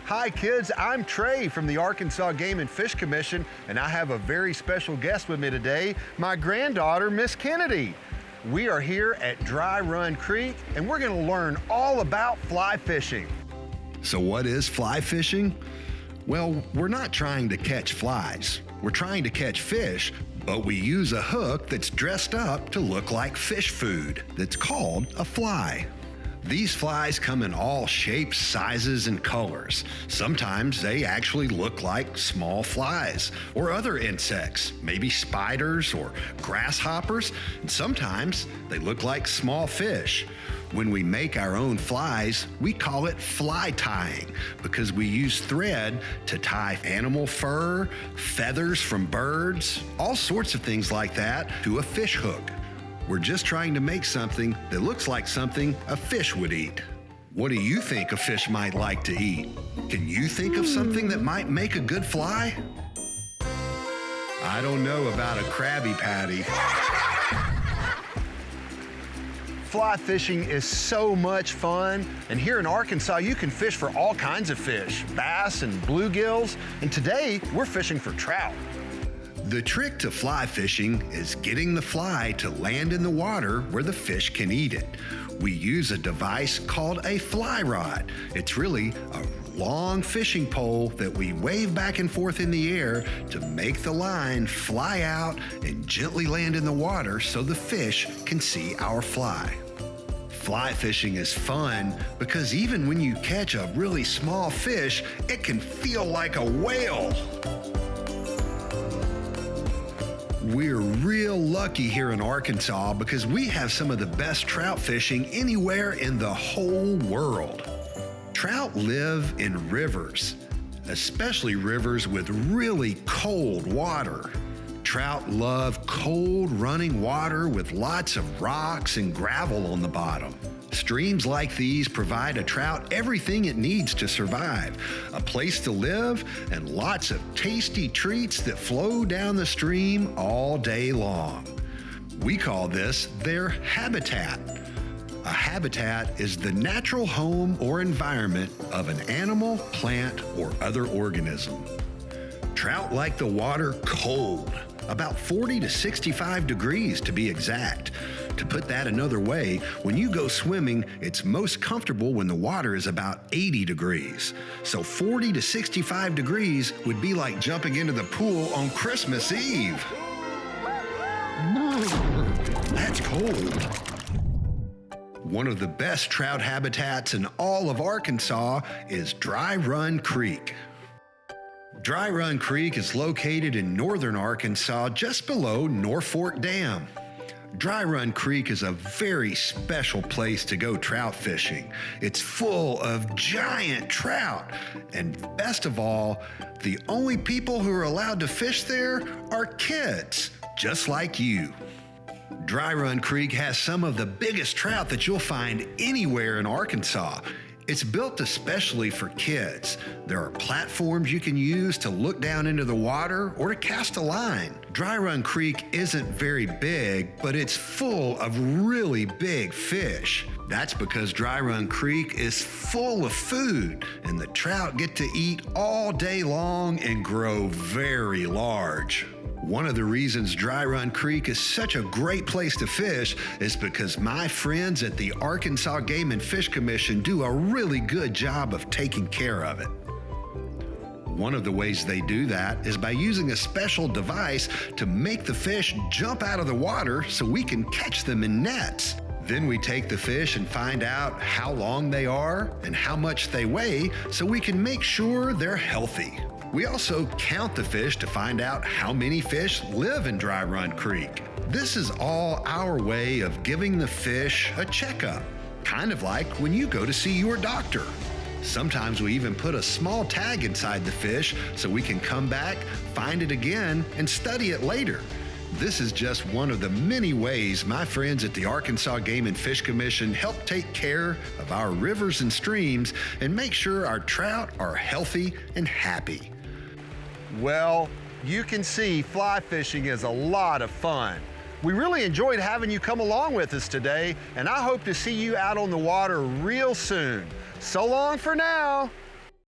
Hi kids, I'm Trey from the Arkansas Game and Fish Commission, and I have a very special guest with me today, my granddaughter, Miss Kennedy. We are here at Dry Run Creek, and we're gonna learn all about fly fishing. So what is fly fishing? Well, we're not trying to catch flies. We're trying to catch fish, but we use a hook that's dressed up to look like fish food that's called a fly. These flies come in all shapes, sizes, and colors. Sometimes they actually look like small flies or other insects, maybe spiders or grasshoppers, and sometimes they look like small fish. When we make our own flies, we call it fly tying because we use thread to tie animal fur, feathers from birds, all sorts of things like that to a fish hook. We're just trying to make something that looks like something a fish would eat. What do you think a fish might like to eat? Can you think of something that might make a good fly? I don't know about a Krabby Patty. Fly fishing is so much fun, and here in Arkansas you can fish for all kinds of fish, bass and bluegills, and today we're fishing for trout. The trick to fly fishing is getting the fly to land in the water where the fish can eat it. We use a device called a fly rod. It's really a long fishing pole that we wave back and forth in the air to make the line fly out and gently land in the water so the fish can see our fly. Fly fishing is fun because even when you catch a really small fish, it can feel like a whale. We're real lucky here in Arkansas because we have some of the best trout fishing anywhere in the whole world. Trout live in rivers, especially rivers with really cold water. Trout love cold running water with lots of rocks and gravel on the bottom. Streams like these provide a trout everything it needs to survive, a place to live, and lots of tasty treats that flow down the stream all day long. We call this their habitat. A habitat is the natural home or environment of an animal, plant, or other organism. Trout like the water cold, about 40 to 65 degrees to be exact. To put that another way, when you go swimming, it's most comfortable when the water is about 80 degrees. So 40 to 65 degrees would be like jumping into the pool on Christmas Eve. That's cold. One of the best trout habitats in all of Arkansas is Dry Run Creek. Dry Run Creek is located in northern Arkansas just below North Fork Dam. Dry Run Creek is a very special place to go trout fishing. It's full of giant trout, and best of all, the only people who are allowed to fish there are kids, just like you. Dry Run Creek has some of the biggest trout that you'll find anywhere in Arkansas. It's built especially for kids. There are platforms you can use to look down into the water or to cast a line. Dry Run Creek isn't very big, but it's full of really big fish. That's because Dry Run Creek is full of food, and the trout get to eat all day long and grow very large. One of the reasons Dry Run Creek is such a great place to fish is because my friends at the Arkansas Game and Fish Commission do a really good job of taking care of it. One of the ways they do that is by using a special device to make the fish jump out of the water so we can catch them in nets. Then we take the fish and find out how long they are and how much they weigh so we can make sure they're healthy. We also count the fish to find out how many fish live in Dry Run Creek. This is all our way of giving the fish a checkup, kind of like when you go to see your doctor. Sometimes we even put a small tag inside the fish so we can come back, find it again, and study it later. This is just one of the many ways my friends at the Arkansas Game and Fish Commission help take care of our rivers and streams and make sure our trout are healthy and happy. Well, you can see fly fishing is a lot of fun. We really enjoyed having you come along with us today, and I hope to see you out on the water real soon. So long for now.